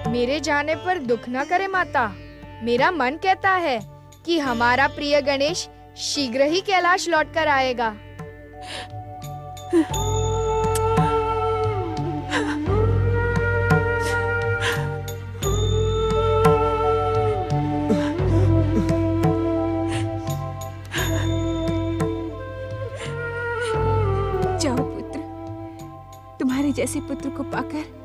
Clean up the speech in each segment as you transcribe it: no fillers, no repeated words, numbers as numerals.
मेरे जाने पर दुख न करे माता। मेरा मन कहता है कि हमारा प्रिय गणेश शीघ्र ही कैलाश लौट कर आएगा। जाओ पुत्र, तुम्हारे जैसे पुत्र को पाकर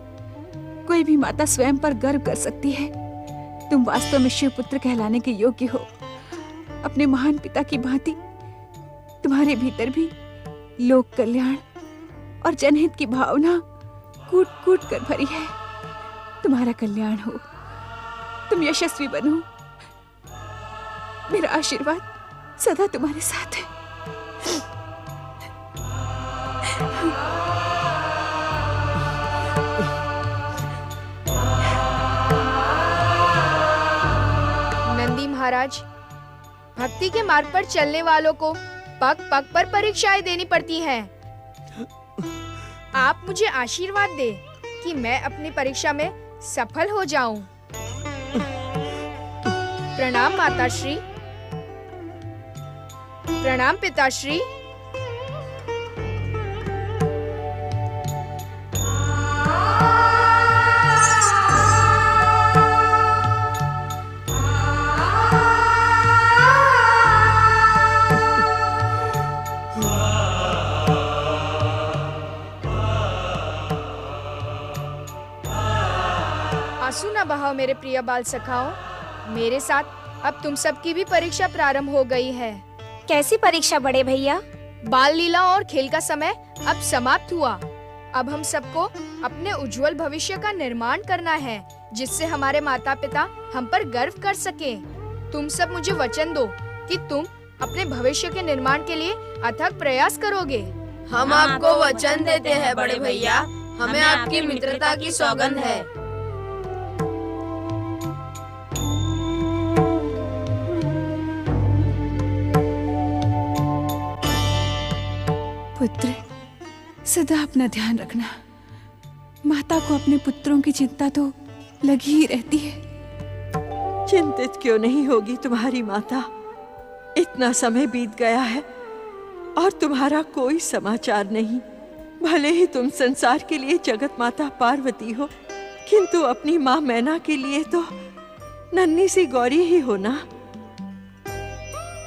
कोई भी माता स्वयं पर गर्व कर सकती है। तुम वास्तव में शिव पुत्र कहलाने के योग्य हो। अपने महान पिता की भांति तुम्हारे भीतर भी लोक कल्याण और जनहित की भावना कूट कूट कर भरी है। तुम्हारा कल्याण हो, तुम यशस्वी बनो। मेरा आशीर्वाद सदा तुम्हारे साथ है। नंदी महाराज, भक्ति के मार्ग पर चलने वालों को पग पग पर परीक्षाएं देनी पड़ती हैं। आप मुझे आशीर्वाद दे कि मैं अपनी परीक्षा में सफल हो जाऊं। प्रणाम माताश्री। प्रणाम पिताश्री। आंसू न बहाओ मेरे प्रिय बाल सखाओ। मेरे साथ अब तुम सबकी भी परीक्षा प्रारंभ हो गई है। कैसी परीक्षा बड़े भैया? बाल लीला और खेल का समय अब समाप्त हुआ। अब हम सबको अपने उज्जवल भविष्य का निर्माण करना है, जिससे हमारे माता पिता हम पर गर्व कर सके। तुम सब मुझे वचन दो कि तुम अपने भविष्य के निर्माण के लिए अथक प्रयास करोगे। हम आपको वचन देते हैं बड़े भैया। हमें आपकी मित्रता की सौगंध है। पुत्र, सदा अपना ध्यान रखना। माता को अपने पुत्रों की चिंता तो लगी ही रहती है। चिंतित क्यों नहीं होगी तुम्हारी माता? इतना समय बीत गया है और तुम्हारा कोई समाचार नहीं। भले ही तुम संसार के लिए जगत माता पार्वती हो, किंतु अपनी माँ मैना के लिए तो नन्ही सी गौरी ही हो ना।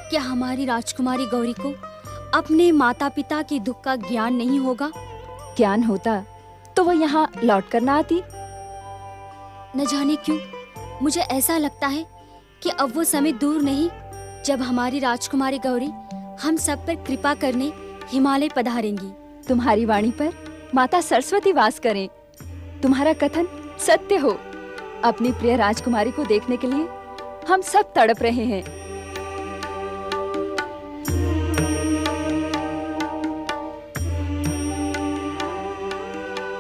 क्या हमारी राजकुमारी गौरी को अपने माता पिता के दुख का ज्ञान नहीं होगा? ज्ञान होता तो वो यहाँ लौट कर ना आती। न जाने क्यों मुझे ऐसा लगता है कि अब वो समय दूर नहीं जब हमारी राजकुमारी गौरी हम सब पर कृपा करने हिमालय पधारेंगी। तुम्हारी वाणी पर माता सरस्वती वास करें। तुम्हारा कथन सत्य हो। अपनी प्रिय राजकुमारी को देखने के लिए हम सब तड़प रहे हैं।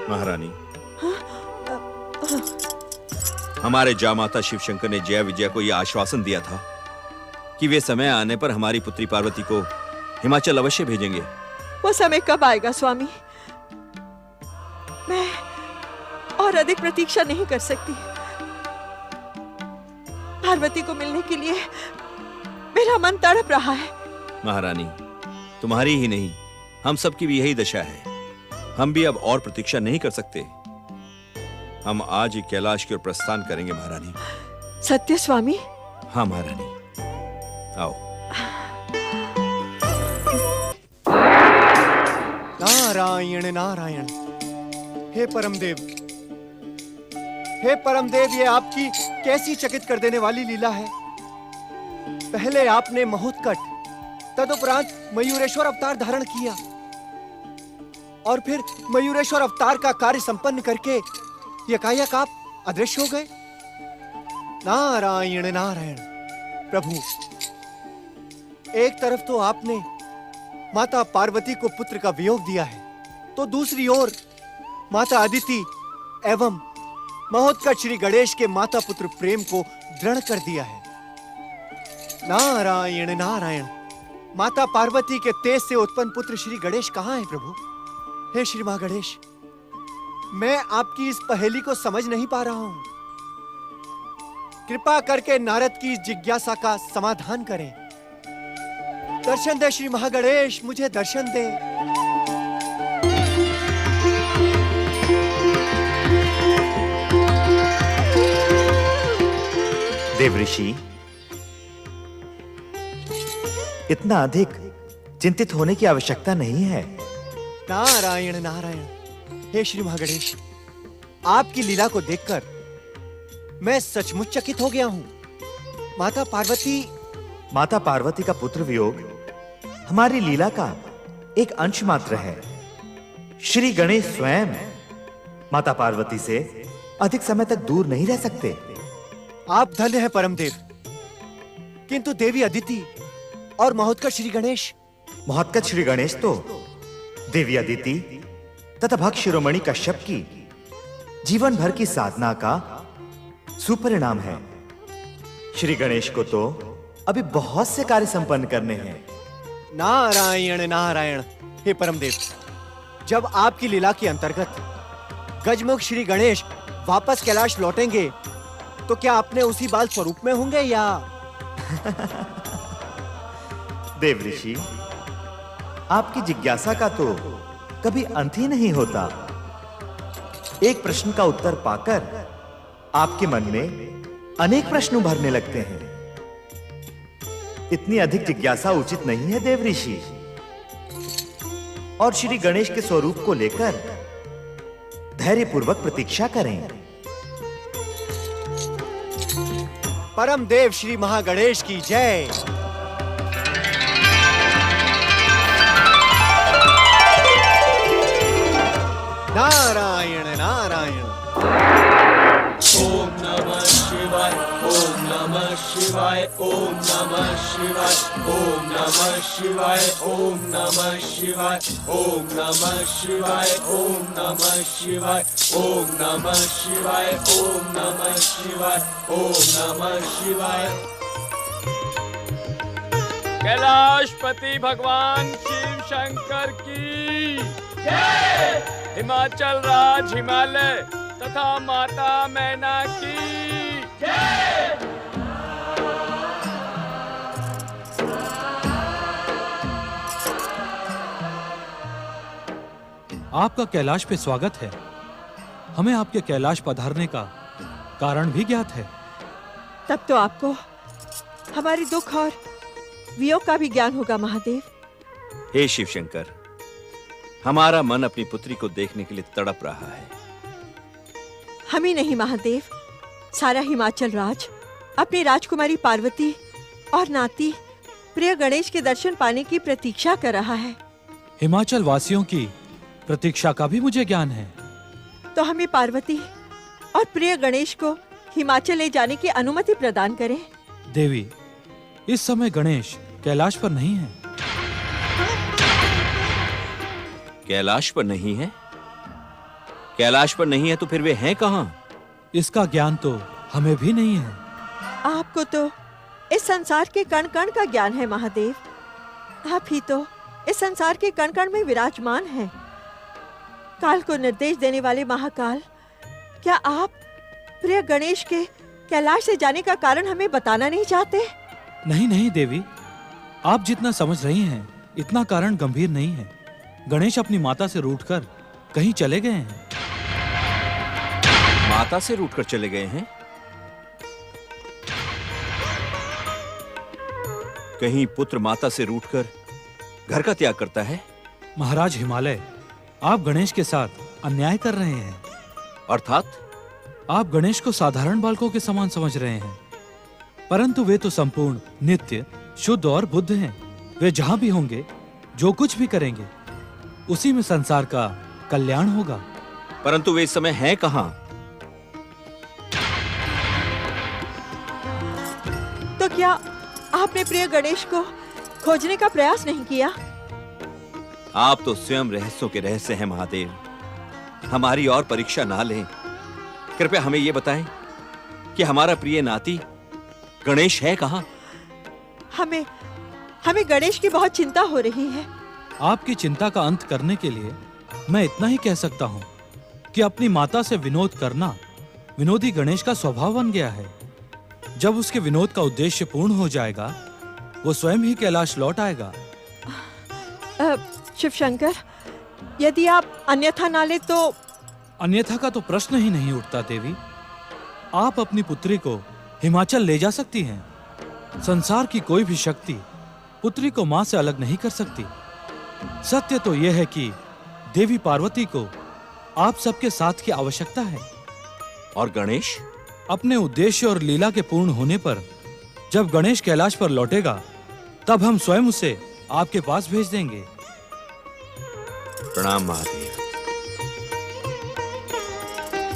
महारानी, हमारे जामाता शिव शंकर ने जय विजय को यह आश्वासन दिया था कि वे समय आने पर हमारी पुत्री पार्वती को हिमाचल अवश्य भेजेंगे। वो समय कब आएगा स्वामी? मैं और अधिक प्रतीक्षा नहीं कर सकती। पार्वती को मिलने के लिए मेरा मन तड़प रहा है। महारानी, तुम्हारी ही नहीं, हम सबकी भी यही दशा है। हम भी अब और प्रतीक्षा नहीं कर सकते। हम आज ही कैलाश की ओर प्रस्थान करेंगे महारानी। सत्य स्वामी? हाँ महारानी, आओ। नारायण नारायण। हे परमदेव, हे परमदेव, ये आपकी कैसी चकित कर देने वाली लीला है। पहले आपने महोत्कट, तदुपरांत मयूरेश्वर अवतार धारण किया और फिर मयूरेश्वर अवतार का कार्य संपन्न करके यकायक आप अदृश्य हो गए। नारायण नारायण। प्रभु, एक तरफ तो आपने माता पार्वती को पुत्र का वियोग दिया है, तो दूसरी ओर माता अदिति एवं महोत्कट श्री गणेश के माता पुत्र प्रेम को दृढ़ कर दिया है। नारायण नारायण। माता पार्वती के तेज से उत्पन्न पुत्र श्री गणेश कहाँ हैं प्रभु? हे श्री मां गणेश, मैं आपकी इस पहेली को समझ नहीं पा रहा हूं। कृपा करके नारद की इस जिज्ञासा का समाधान करें। दर्शन दे श्री महागणेश, मुझे दर्शन दे। देवऋषि, इतना अधिक चिंतित होने की आवश्यकता नहीं है। नारायण नारायण। हे श्री महागणेश, आपकी लीला को देखकर मैं सचमुच चकित हो गया हूं। माता पार्वती का पुत्र वियोग हमारी लीला का एक अंश मात्र है। श्री गणेश स्वयं माता पार्वती से अधिक समय तक दूर नहीं रह सकते। आप धन्य हैं परमदेव, किंतु देवी अदिति और महोत्कच श्री गणेश तो देवी अदिति तथा भक्त शिरोमणि कश्यप की जीवन भर की साधना का सुपरिणाम है। श्री गणेश को तो अभी बहुत से कार्य संपन्न करने हैं। नारायण नारायण। हे परमदेव, जब आपकी लीला के अंतर्गत गजमुख श्री गणेश वापस कैलाश लौटेंगे तो क्या अपने उसी बाल स्वरूप में होंगे या? देवऋषि, आपकी जिज्ञासा का तो कभी अंत ही नहीं होता। एक प्रश्न का उत्तर पाकर आपके मन में अनेक प्रश्न उभरने लगते हैं। इतनी अधिक जिज्ञासा उचित नहीं है देवऋषि। और श्री गणेश के स्वरूप को लेकर धैर्यपूर्वक प्रतीक्षा करें। परमदेव श्री महागणेश की जय। नारायण नारायण। ओम नमः शिवाय, ओम नमः शिवाय, ओम नमः शिवाय, ओम नमः शिवाय, ओम नमः शिवाय, ओम नमः शिवाय, ओम नमः शिवाय, ओम नमः शिवाय, ओम नमः शिवाय, ओम नमः शिवाय। कैलाशपति भगवान शिव शंकर की जय। हिमाचल राज हिमालय तथा माता मैना की जय। आपका कैलाश पे स्वागत है। हमें आपके कैलाश पधारने का कारण भी ज्ञात है। तब तो आपको हमारी दुख और वियोग का भी ज्ञान होगा महादेव। हे शिव शंकर, हमारा मन अपनी पुत्री को देखने के लिए तड़प रहा है। हम ही नहीं महादेव, सारा हिमाचल राज अपनी राजकुमारी पार्वती और नाती प्रिय गणेश के दर्शन पाने की प्रतीक्षा कर रहा है। हिमाचल वासियों की प्रतीक्षा का भी मुझे ज्ञान है। तो हमें पार्वती और प्रिय गणेश को हिमाचल ले जाने की अनुमति प्रदान करें। देवी, इस समय गणेश कैलाश पर नहीं है। कैलाश पर नहीं है? कैलाश पर नहीं है तो फिर वे हैं कहां? इसका ज्ञान तो हमें भी नहीं है। आपको तो इस संसार के कण कण का ज्ञान है महादेव। आप ही तो इस संसार के कण कण में विराजमान हैं। काल को निर्देश देने वाले महाकाल, क्या आप प्रिय गणेश के कैलाश से जाने का कारण हमें बताना नहीं चाहते? नहीं नहीं देवी, आप जितना समझ रही हैं इतना कारण गंभीर नहीं है। गणेश अपनी माता से रूठकर कहीं चले गए हैं। माता से रूठकर चले गए हैं? कहीं पुत्र माता से रूठकर घर का त्याग करता है? महाराज हिमालय, आप गणेश के साथ अन्याय कर रहे हैं। अर्थात? आप गणेश को साधारण बालकों के समान समझ रहे हैं, परंतु वे तो संपूर्ण नित्य शुद्ध और बुद्ध हैं। वे जहां भी होंगे, जो कुछ भी करेंगे, उसी में संसार का कल्याण होगा। परंतु वे इस समय हैं कहां? तो क्या आपने प्रिय गणेश को खोजने का प्रयास नहीं किया? आप तो स्वयं रहस्यों के रहस्य हैं महादेव। हमारी और परीक्षा ना लें। कृपया हमें यह बताएं कि हमारा प्रिय नाती गणेश है कहां? हमें गणेश की बहुत चिंता हो रही है। आपकी चिंता का अंत करने के लिए मैं इतना ही कह सकता हूं कि अपनी माता से विनोद करना विनोदी गणेश का स्वभाव बन गया है। जब उसके विनोद का उद्देश्य पूर्ण हो जाएगा, वो स्वयं ही कैलाश लौट आएगा। शिवशंकर, यदि आप अन्यथा ना ले तो। अन्यथा का तो प्रश्न ही नहीं उठता देवी। आप अपनी पुत्री को हिमाचल ले जा सकती हैं। संसार की कोई भी शक्ति पुत्री को मां से अलग नहीं कर सकती। सत्य तो यह है कि देवी पार्वती को आप सबके साथ की आवश्यकता है। और गणेश? अपने उद्देश्य और लीला के पूर्ण होने पर जब गणेश कैलाश पर लौटेगा, तब हम स्वयं उसे आपके पास भेज देंगे। प्रणाम महादेव।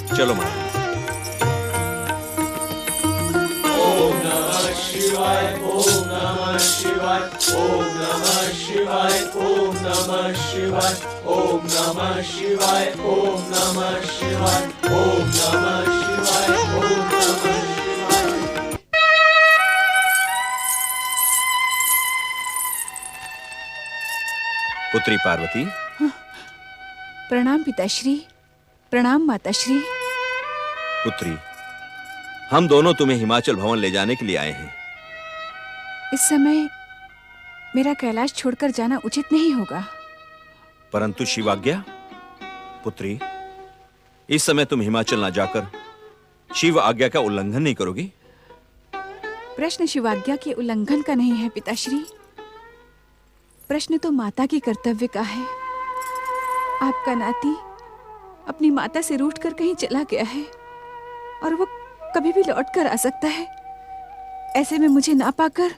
चलो महादेव। ओम नमः शिवाय, ओम नमः शिवाय, ओम नमः शिवाय, ओम नमः शिवाय, ओम नमः शिवाय, ओम नमः शिवाय, ओम नमः शिवाय, ओम नमः शिवाय। पुत्री पार्वती। प्रणाम पिताश्री, प्रणाम माताश्री। पुत्री, हम दोनों तुम्हें हिमाचल भवन ले जाने के लिए आए हैं। इस समय मेरा कैलाश छोड़कर जाना उचित नहीं होगा। परंतु शिवाज्ञा। पुत्री, इस समय तुम हिमाचल ना जाकर शिव आज्ञा का उल्लंघन नहीं करोगी? प्रश्न शिवाज्ञा के उल्लंघन का नहीं है पिताश्री। प्रश्न तो माता की कर्तव्य का है। आपका नाती अपनी माता से रूठकर कहीं चला गया है और वो कभी भी लौट कर आ सकता है। ऐसे में मुझे ना पाकर।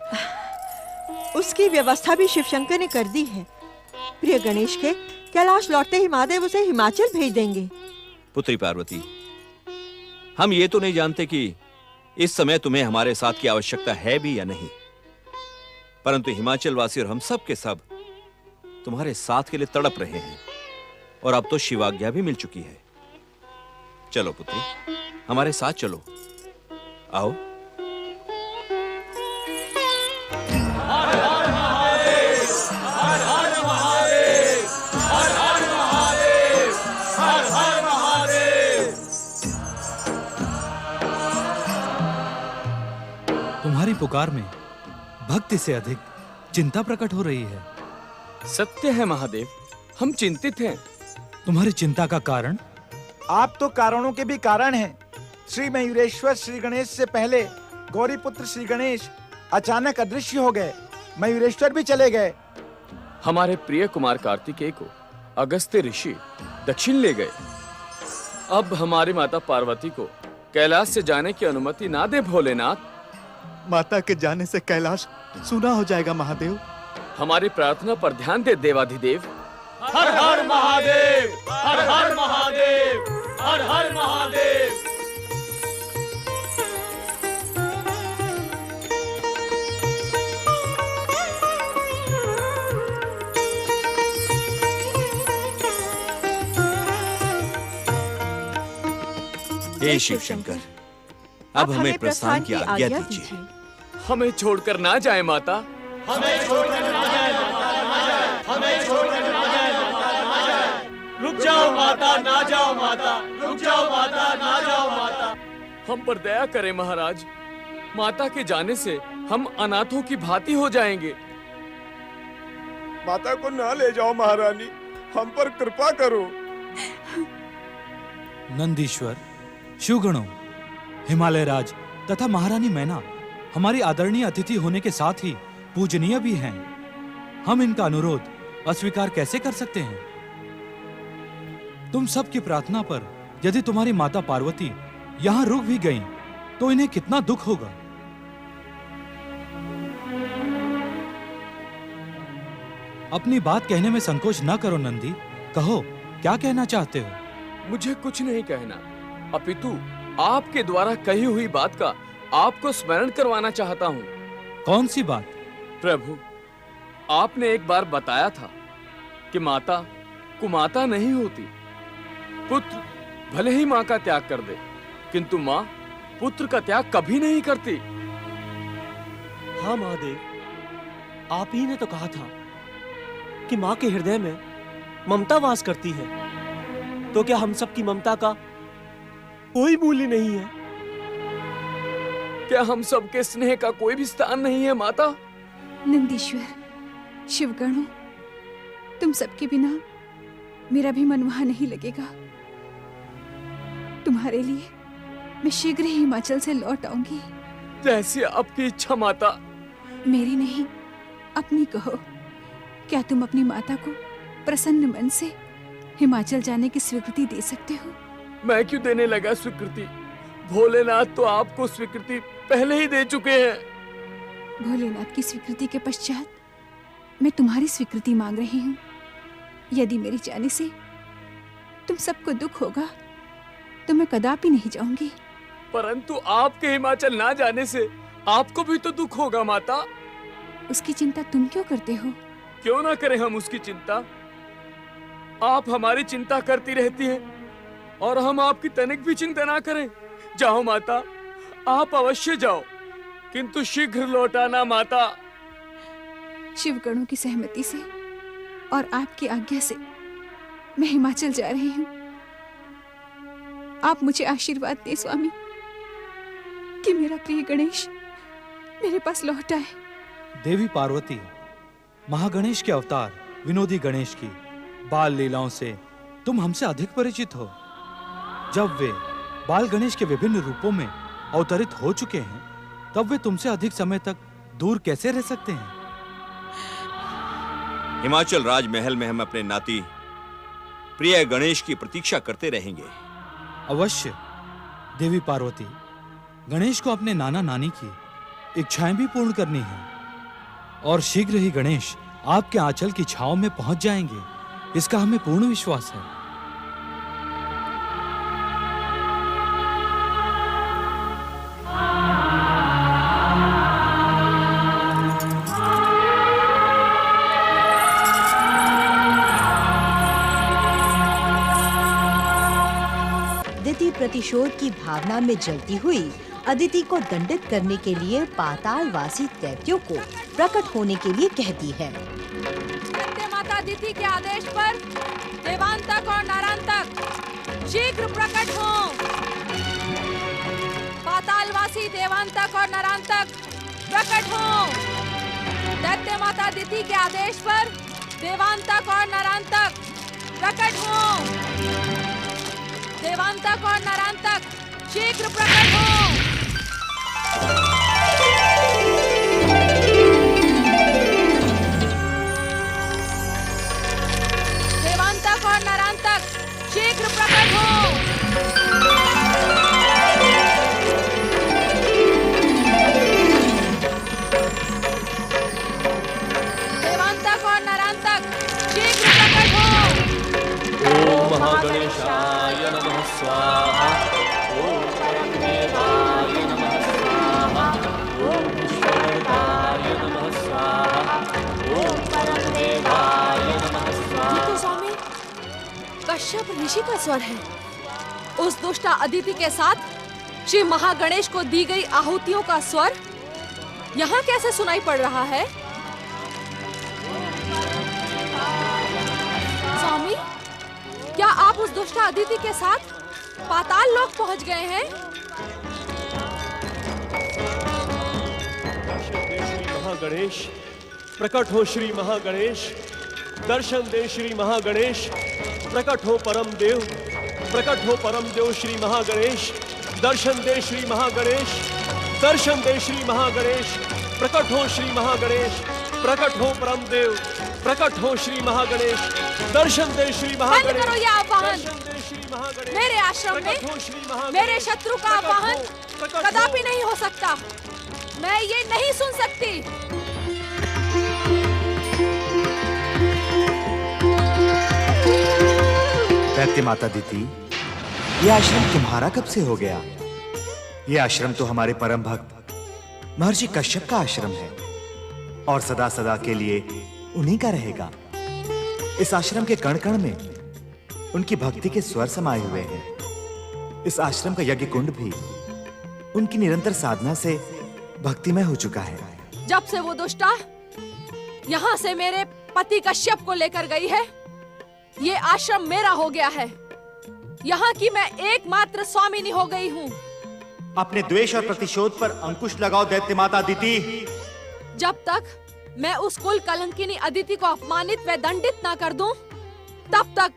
उसकी व्यवस्था भी शिवशंकर ने कर दी है। प्रिय गणेश के कैलाश लौटते ही महादेव उसे हिमाचल भेज देंगे। पुत्री पार्वती, हम ये तो नहीं जानते कि इस समय तुम्हें हमारे साथ की आवश्यकता है भी या नहीं, परंतु हिमाचल वासी और हम सब के सब तुम्हारे साथ के लिए तड़प रहे हैं और अब तो शिवाज्ञा भी मिल चुकी है। चलो पुत्री, हमारे साथ चलो। आओ। तुम्हारी पुकार में भक्ति से अधिक चिंता प्रकट हो रही है। सत्य है महादेव, हम चिंतित हैं। तुम्हारी चिंता का कारण? आप तो कारणों के भी कारण हैं। श्री मयूरेश्वर श्री गणेश से पहले गौरी पुत्र श्री गणेश अचानक अदृश्य हो गए। मयूरेश्वर भी चले गए। हमारे प्रिय कुमार कार्तिकेय को अगस्त्य ऋषि दक्षिण ले गए। अब हमारी माता पार्वती को कैलाश से जाने की अनुमति ना दे भोलेनाथ। माता के जाने से कैलाश सूना हो जाएगा महादेव। हमारी प्रार्थना पर ध्यान दे देवाधिदेव। हर हर महादेव, हर हर महादेव, हर हर महादेव। हे शिव शंकर, अब हमें प्रस्थान की आज्ञा दीजिए। हमें छोड़कर ना जाए माता। हमें छोड़कर ना जाए माता, ना जाए। हमें छोड़कर ना जाए माता, ना जाए। रुक जाओ माता, ना जाओ माता। रुक जाओ माता, ना जाओ माता। हम पर दया करें महाराज। माता के जाने से हम अनाथों की भांति हो जाएंगे। माता को ना ले जाओ महारानी, हम पर कृपा करो। नंदीश्वर, शिवगणों, हिमालय राज तथा महारानी मैना हमारी आदरणीय अतिथि होने के साथ ही पूजनीय भी हैं। हम इनका अनुरोध अस्वीकार कैसे कर सकते हैं? तुम सब की प्रार्थना पर यदि तुम्हारी माता पार्वती यहाँ रुक भी गईं, तो इन्हें कितना दुख होगा। अपनी बात कहने में संकोच न करो नंदी, कहो क्या कहना चाहते हो? मुझे कुछ नहीं कहना, अपितु आपके द्वारा कही हुई बात का आपको स्मरण करवाना चाहता हूँ। कौन सी बात? प्रभु, आपने एक बार बताया था कि माता कुमाता नहीं होती। पुत्र भले ही माँ का त्याग कर दे, किंतु माँ पुत्र का त्याग कभी नहीं करती। हाँ महादेव, आप ही ने तो कहा था कि माँ के हृदय में ममता वास करती है, तो क्या हम सब की ममता का कोई मूल्य नहीं है? क्या हम सबके स्नेह का कोई भी स्थान नहीं है माता? नंदीश्वर, शिवगणों, तुम सबके बिना मेरा भी मन वहां नहीं लगेगा। तुम्हारे लिए मैं शीघ्र ही हिमाचल से लौट आऊंगी। जैसी आपकी इच्छा माता। मेरी नहीं, अपनी कहो। क्या तुम अपनी माता को प्रसन्न मन से हिमाचल जाने की स्वीकृति दे सकते हो? मैं क्यों देने लगा स्वीकृति? भोलेनाथ तो आपको स्वीकृति पहले ही दे चुके हैं। भोलेनाथ की स्वीकृति के पश्चात मैं तुम्हारी स्वीकृति मांग रही हूँ। यदि मेरे जाने से तुम सबको दुख होगा तो मैं कदापि नहीं जाऊंगी। परंतु आपके हिमाचल ना जाने से आपको भी तो दुख होगा माता। उसकी चिंता तुम क्यों करते हो? क्यों ना करें हम उसकी चिंता? आप हमारी चिंता करती रहती हैं और हम आपकी तनिक भी चिंता ना करें। जाओ माता, आप अवश्य जाओ, किंतु शीघ्र लौट आना माता। शिवगणों की सहमति से और आपकी आज्ञा से मैं हिमाचल जा रही हूँ। आप मुझे आशीर्वाद दें स्वामी कि मेरा प्रिय गणेश मेरे पास लौट आए। देवी पार्वती, महागणेश के अवतार विनोदी गणेश की बाल लीलाओं से तुम हमसे अधिक परिचित हो। जब वे बाल गणेश के विभिन्न रूपों में अवतरित हो चुके हैं, तब वे तुमसे अधिक समय तक दूर कैसे रह सकते हैं? हिमाचल राजमहल में हम अपने नाती प्रिय गणेश की प्रतीक्षा करते रहेंगे। अवश्य देवी पार्वती, गणेश को अपने नाना नानी की इच्छाएं भी पूर्ण करनी है और शीघ्र ही गणेश आपके आंचल की छांव में पहुंच जाएंगे, इसका हमें पूर्ण विश्वास है। प्रतिशोध की भावना में जलती हुई अदिति को दंडित करने के लिए पातालवासी दैत्यों को प्रकट होने के लिए कहती है। सत्य माता अदिति के आदेश पर देवांतक और नारांतक शीघ्र प्रकट हो। पातालवासी देवांतक और नारांतक प्रकट हो। सत्य माता अदिति के आदेश पर देवांतक और नारांतक प्रकट हो। देवांतक और नारांतक शीघ्र प्रकट हो। देवांतक और नारांतक शीघ्र प्रकट हो। देवांतक और नारांतक शीघ्र प्रकट हो। ओम महागणेशाय नमः स्वाहा। ओम परमदेवाय नमः स्वाहा। ओम विश्वकर्ताय नमः स्वाहा। ओम परमदेवाय नमः स्वाहा। ये तो स्वामी कश्यप ऋषि का स्वर है। उस दुष्टा अदिति के साथ श्री महागणेश को दी गई आहुतियों का स्वर यहाँ कैसे सुनाई पड़ रहा है? स्वामी, क्या आप उस दुष्टा अदिति के साथ पाताल लोक पहुंच गए हैं? श्री महागणेश, प्रकट हो श्री महागणेश। दर्शन दे श्री महागणेश। प्रकट हो परम देव। प्रकट हो परम देव श्री महागणेश। दर्शन दे श्री महागणेश। दर्शन दे श्री महागणेश। प्रकट हो श्री महागणेश। प्रकट हो परम देव। प्रकट हो श्री महागणेश। दर्शन दे श्री महागणेश। बंद करो ये आवाहन। मेरे आश्रम में मेरे शत्रु का आवाहन कदापि नहीं हो सकता। मैं ये नहीं सुन सकती। दैत्य माता अदिति, ये आश्रम तुम्हारा कब से हो गया? ये आश्रम तो हमारे परम भक्त महर्षि कश्यप का आश्रम है और सदा सदा के लिए उन्हीं का रहेगा। इस आश्रम के कण कण में उनकी भक्ति के स्वर समाये हुए हैं। इस आश्रम का यज्ञ कुंड भी उनकी निरंतर साधना से भक्तिमय हो चुका है। जब से वो दुष्टा यहाँ से मेरे पति कश्यप को लेकर गई है, ये आश्रम मेरा हो गया है। यहाँ की मैं एकमात्र स्वामिनी हो गई हूँ। अपने द्वेष और प्रतिशोध पर अंकुश लगाओ दैत्य माता अदिति। जब तक मैं उस कुल कलंकिनी अदिति को अपमानित व दंडित न कर दूं, तब तक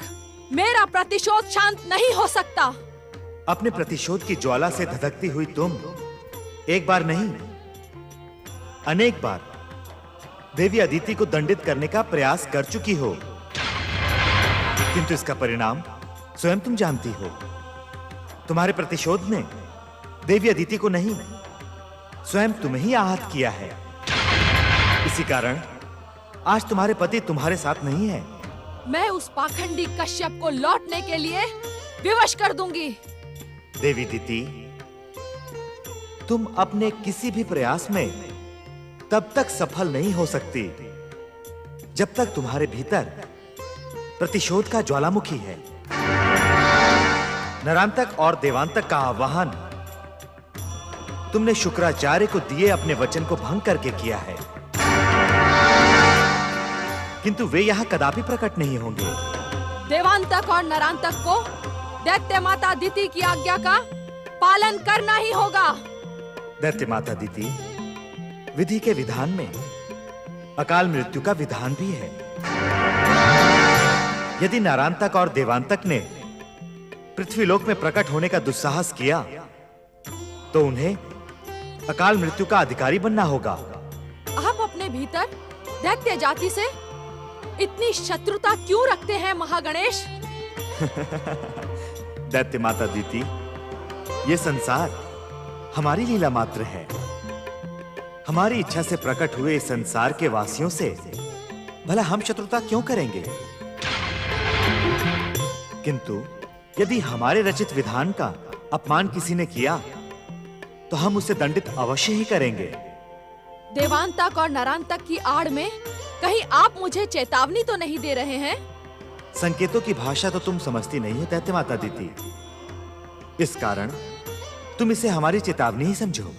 मेरा प्रतिशोध शांत नहीं हो सकता। अपने प्रतिशोध की ज्वाला से धधकती हुई तुम एक बार नहीं, अनेक बार देवी अदिति को दंडित करने का प्रयास कर चुकी हो, किंतु इसका परिणाम स्वयं तुम जानती हो। तुम्हारे प्रतिशोध ने देवी अदिति को नहीं, स्वयं तुम्हें ही आहत किया है। इसी कारण आज तुम्हारे पति तुम्हारे साथ नहीं है। मैं उस पाखंडी कश्यप को लौटने के लिए विवश कर दूंगी। देवी अदिति, तुम अपने किसी भी प्रयास में तब तक सफल नहीं हो सकती जब तक तुम्हारे भीतर प्रतिशोध का ज्वालामुखी है। नरांतक और देवांतक का आह्वान तुमने शुक्राचार्य को दिए अपने वचन को भंग करके किया है, किंतु वे यहां कदापि प्रकट नहीं होंगे। देवांतक और नरांतक को दैत्य माता अदिति की आज्ञा का पालन करना ही होगा। दैत्य माता अदिति, विधि के विधान में अकाल मृत्यु का विधान भी है। यदि नरांतक और देवांतक ने पृथ्वीलोक में प्रकट होने का दुस्साहस किया, तो उन्हें अकाल मृत्यु का अधिकारी बनना होगा। आप अपने भीतर दैत्य जाति से इतनी शत्रुता क्यों रखते हैं महागणेश? दैत्य माता अदिति, ये संसार हमारी लीला मात्र है। हमारी इच्छा से प्रकट हुए इस संसार के वासियों से भला हम शत्रुता क्यों करेंगे? किंतु यदि हमारे रचित विधान का अपमान किसी ने किया, तो हम उसे दंडित अवश्य ही करेंगे। देवांतक और नरांतक की आड़ में कहीं आप मुझे चेतावनी तो नहीं दे रहे हैं? संकेतों की भाषा तो तुम समझती नहीं हो दैत्य माता अदिति, इस कारण तुम इसे हमारी चेतावनी ही समझो।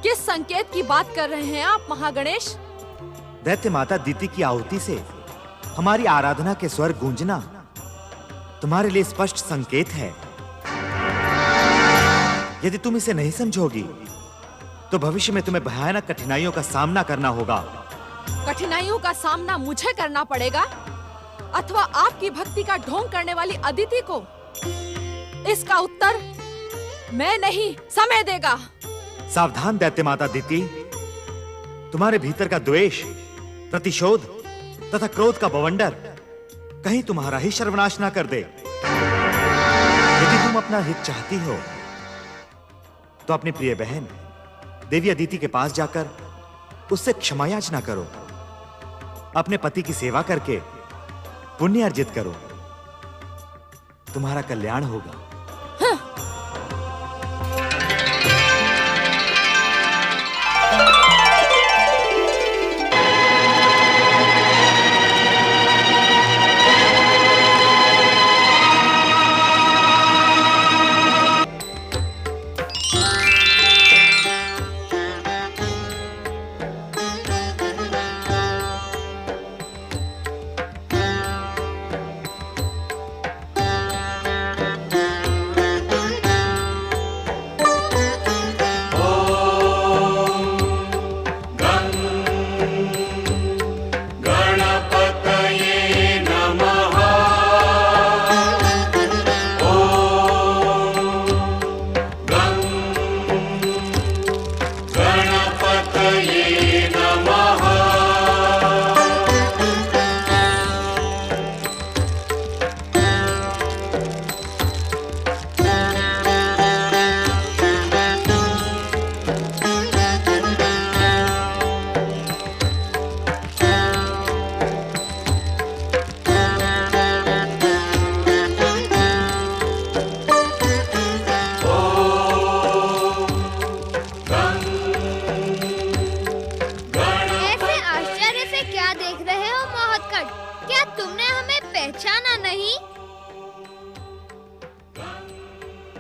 किस संकेत की बात कर रहे हैं आप महागणेश? दैत्य माता अदिति की आहुति से हमारी आराधना के स्वर गूंजना तुम्हारे लिए स्पष्ट संकेत है। यदि तुम इसे नहीं समझोगी, तो भविष्य में तुम्हें भयानक कठिनाइयों का सामना करना होगा। कठिनाइयों का सामना मुझे करना पड़ेगा अथवा आपकी भक्ति का ढोंग करने वाली अदिति को? इसका उत्तर मैं नहीं, समय देगा। सावधान दैत्य माता अदिति, तुम्हारे भीतर का द्वेष, प्रतिशोध तथा क्रोध का बवंडर कहीं तुम्हारा ही सर्वनाश ना कर दे। यदि तुम अपना हित चाहती हो, तो अपनी प्रिय बहन देवी अदिति के पास जाकर उससे क्षमा याचना करो। अपने पति की सेवा करके पुण्य अर्जित करो, तुम्हारा कल्याण होगा।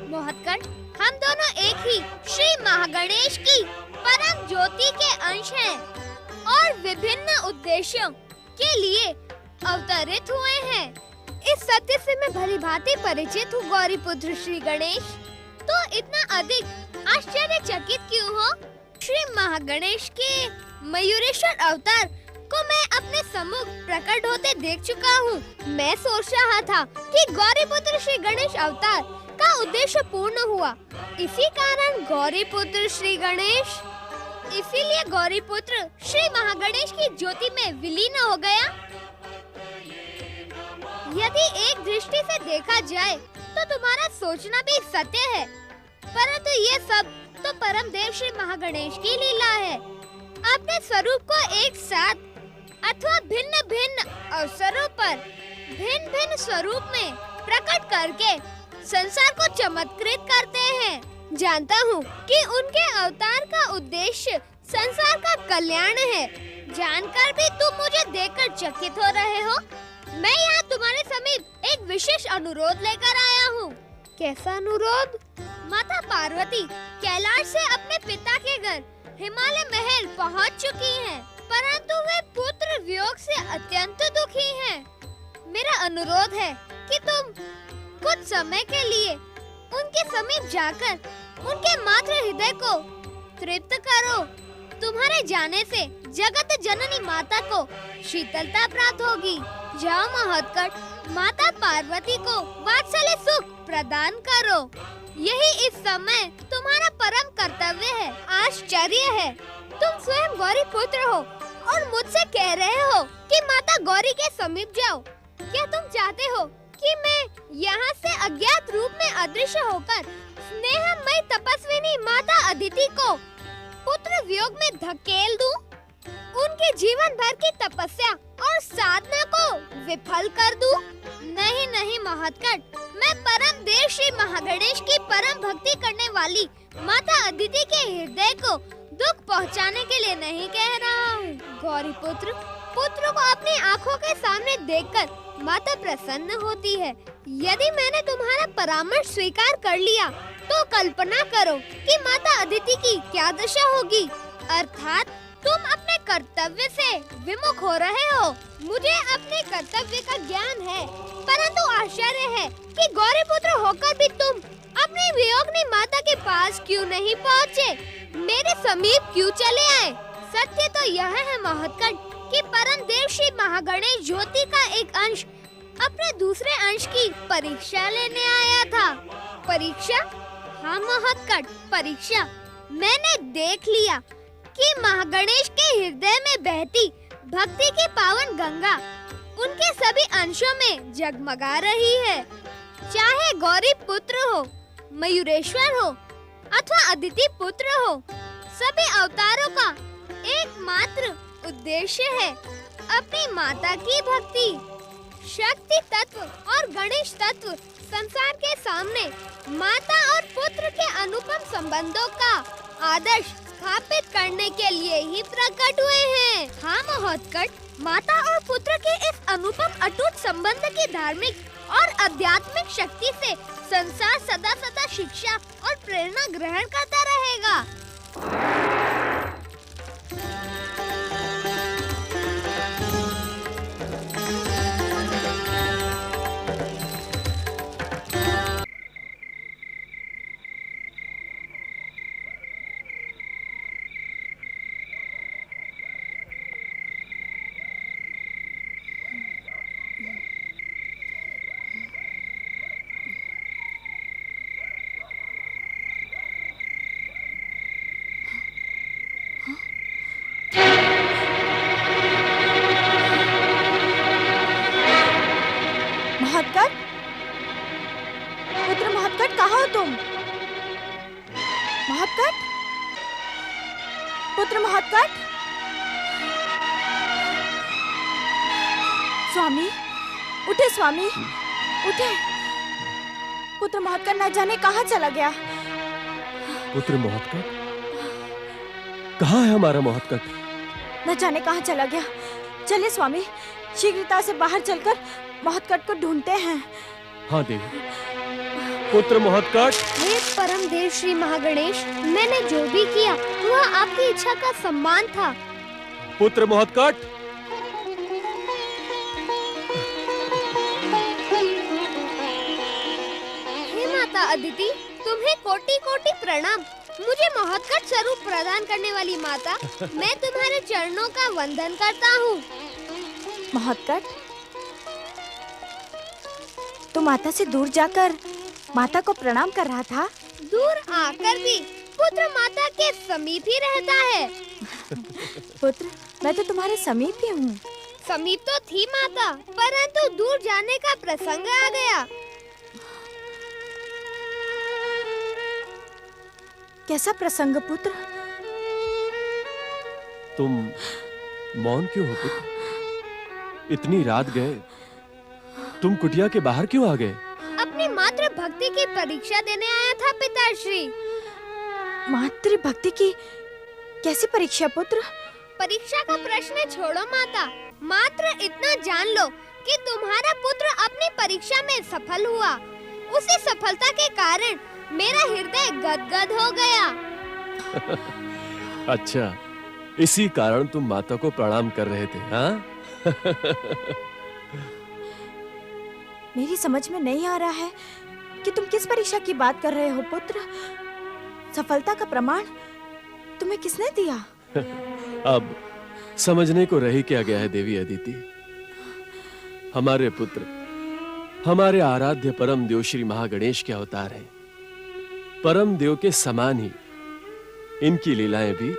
मोहतकंठ, हम दोनों एक ही श्री महागणेश की परम ज्योति के अंश हैं और विभिन्न उद्देश्यों के लिए अवतरित हुए हैं। इस सत्य से मैं भली भांति परिचित हूँ गौरी पुत्र श्री गणेश। तो इतना अधिक आश्चर्यचकित क्यों हो? श्री महागणेश के मयूरेश्वर अवतार को मैं अपने सम्मुख प्रकट होते देख चुका हूँ। मैं सोच रहा था कि गौरीपुत्र श्री गणेश अवतार का उद्देश्य पूर्ण हुआ, इसी कारण गौरीपुत्र श्री गणेश, इसीलिए गौरीपुत्र श्री महागणेश की ज्योति में विलीन हो गया। यदि एक दृष्टि से देखा जाए तो तुम्हारा सोचना भी सत्य है, परंतु ये सब तो परम देव श्री महागणेश की लीला है। अपने स्वरूप को एक साथ अथवा भिन्न भिन्न अवसरों पर भिन्न भिन्न स्वरूप में प्रकट करके संसार को चमत्कृत करते हैं। जानता हूँ कि उनके अवतार का उद्देश्य संसार का कल्याण है। जानकर भी तुम मुझे देखकर चकित हो रहे हो। मैं यहाँ तुम्हारे समीप एक विशेष अनुरोध लेकर आया हूँ। कैसा अनुरोध? माता पार्वती कैलाश से अपने पिता के घर हिमालय महल पहुँच चुकी हैं, परंतु वे पुत्र वियोग से अत्यंत दुखी हैं। मेरा अनुरोध है कि तुम कुछ समय के लिए उनके समीप जाकर उनके मातृ हृदय को तृप्त करो। तुम्हारे जाने से जगत जननी माता को शीतलता प्राप्त होगी। जाओ महत्कट, माता पार्वती को वात्सल्य सुख प्रदान करो। यही इस समय तुम्हारा परम कर्तव्य है। आश्चर्य है, तुम स्वयं गौरी पुत्र हो और मुझसे कह रहे हो कि माता गौरी के समीप जाओ। क्या तुम चाहते हो कि मैं यहाँ से अज्ञात रूप में अदृश्य होकर स्नेहमयी तपस्विनी माता अदिति को पुत्र वियोग में धकेल दूं? उनके जीवन भर की तपस्या और साधना को विफल कर दूं? नहीं नहीं महत्कट, मैं परम देव श्री महागणेश की परम भक्ति करने वाली माता अदिति के हृदय को दुख पहुंचाने के लिए नहीं कह रहा हूँ। गौरी पुत्र को अपनी आँखों के सामने देखकर माता प्रसन्न होती है। यदि मैंने तुम्हारा परामर्श स्वीकार कर लिया तो कल्पना करो कि माता अदिति की क्या दशा होगी। अर्थात तुम अपने कर्तव्य से विमुख हो रहे हो। मुझे अपने कर्तव्य का ज्ञान है, परंतु आश्चर्य है कि गौरीपुत्र होकर भी तुम अपनी वियोगिनी माता के पास क्यों नहीं पहुँचे, मेरे समीप क्यों चले आए? सत्य तो यह है महत्कट कि परम देव श्री महागणेश ज्योति का एक अंश अपने दूसरे अंश की परीक्षा लेने आया था। परीक्षा? हाँ महत्कट, परीक्षा। मैंने देख लिया कि महागणेश के हृदय में बहती भक्ति की पावन गंगा उनके सभी अंशों में जगमगा रही है। चाहे गौरी पुत्र हो, मयूरेश्वर हो अथवा अदिति पुत्र हो, सभी अवतारों का एकमात्र उद्देश्य है अपनी माता की भक्ति। शक्ति तत्व और गणेश तत्व संसार के सामने माता और पुत्र के अनुपम संबंधों का आदर्श स्थापित करने के लिए ही प्रकट हुए हैं। हाँ महत्कट, माता और पुत्र के इस अनुपम अटूट संबंध की धार्मिक और आध्यात्मिक शक्ति से संसार सदा सदा शिक्षा और प्रेरणा ग्रहण करता रहेगा। महत्कट, पुत्र महत्कट, कहाँ हो तुम? महत्कट, पुत्र महत्कट। स्वामी, उठे स्वामी, उठे। पुत्र महत्कट न जाने कहाँ चला गया। पुत्र महत्कट, कहाँ है हमारा महत्कट? न जाने कहाँ चला गया। चलिए स्वामी, शीघ्रता से बाहर चलकर महत्कट को ढूंढते हैं। हाँ देवी। पुत्र महत्कट। हे परम देव श्री महागणेश, मैंने जो भी किया वह आपकी इच्छा का सम्मान था। पुत्र महत्कट। हे माता अदिति, तुम तुम्हें कोटि कोटि प्रणाम। मुझे महोत्कट स्वरूप प्रदान करने वाली माता, मैं तुम्हारे चरणों का वंदन करता हूँ। महोत्कट, तो माता से दूर जाकर माता को प्रणाम कर रहा था? दूर आकर भी पुत्र माता के समीप ही रहता है। पुत्र, मैं तो तुम्हारे समीप ही हूँ। समीप तो थी माता, परंतु दूर जाने का प्रसंग आ गया। कैसा प्रसंग पुत्र? तुम मौन क्यों हो पुत्र? इतनी रात गए, तुम कुटिया के बाहर क्यों आ गए? अपनी मातृ भक्ति की परीक्षा देने आया था पिताश्री। मातृ भक्ति की कैसी परीक्षा पुत्र? परीक्षा का प्रश्न छोड़ो माता, मात्र इतना जान लो कि तुम्हारा पुत्र अपनी परीक्षा में सफल हुआ। उसी सफलता के कारण मेरा हृदय गदगद हो गया। अच्छा, इसी कारण तुम माता को प्रणाम कर रहे थे, हाँ? मेरी समझ में नहीं आ रहा है कि तुम किस परीक्षा की बात कर रहे हो पुत्र। सफलता का प्रमाण तुम्हें किसने दिया? अब समझने को रही क्या गया है देवी अदिति। हमारे पुत्र हमारे आराध्य परम देव श्री महागणेश के अवतार हैं। परम देव के समान ही इनकी लीलाएं भी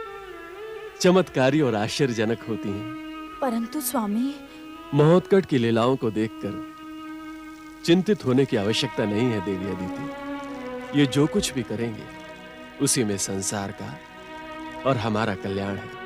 चमत्कारी और आश्चर्यजनक होती हैं। परंतु स्वामी, महोत्कट की लीलाओं को देखकर चिंतित होने की आवश्यकता नहीं है देवी अदिति। ये जो कुछ भी करेंगे उसी में संसार का और हमारा कल्याण है।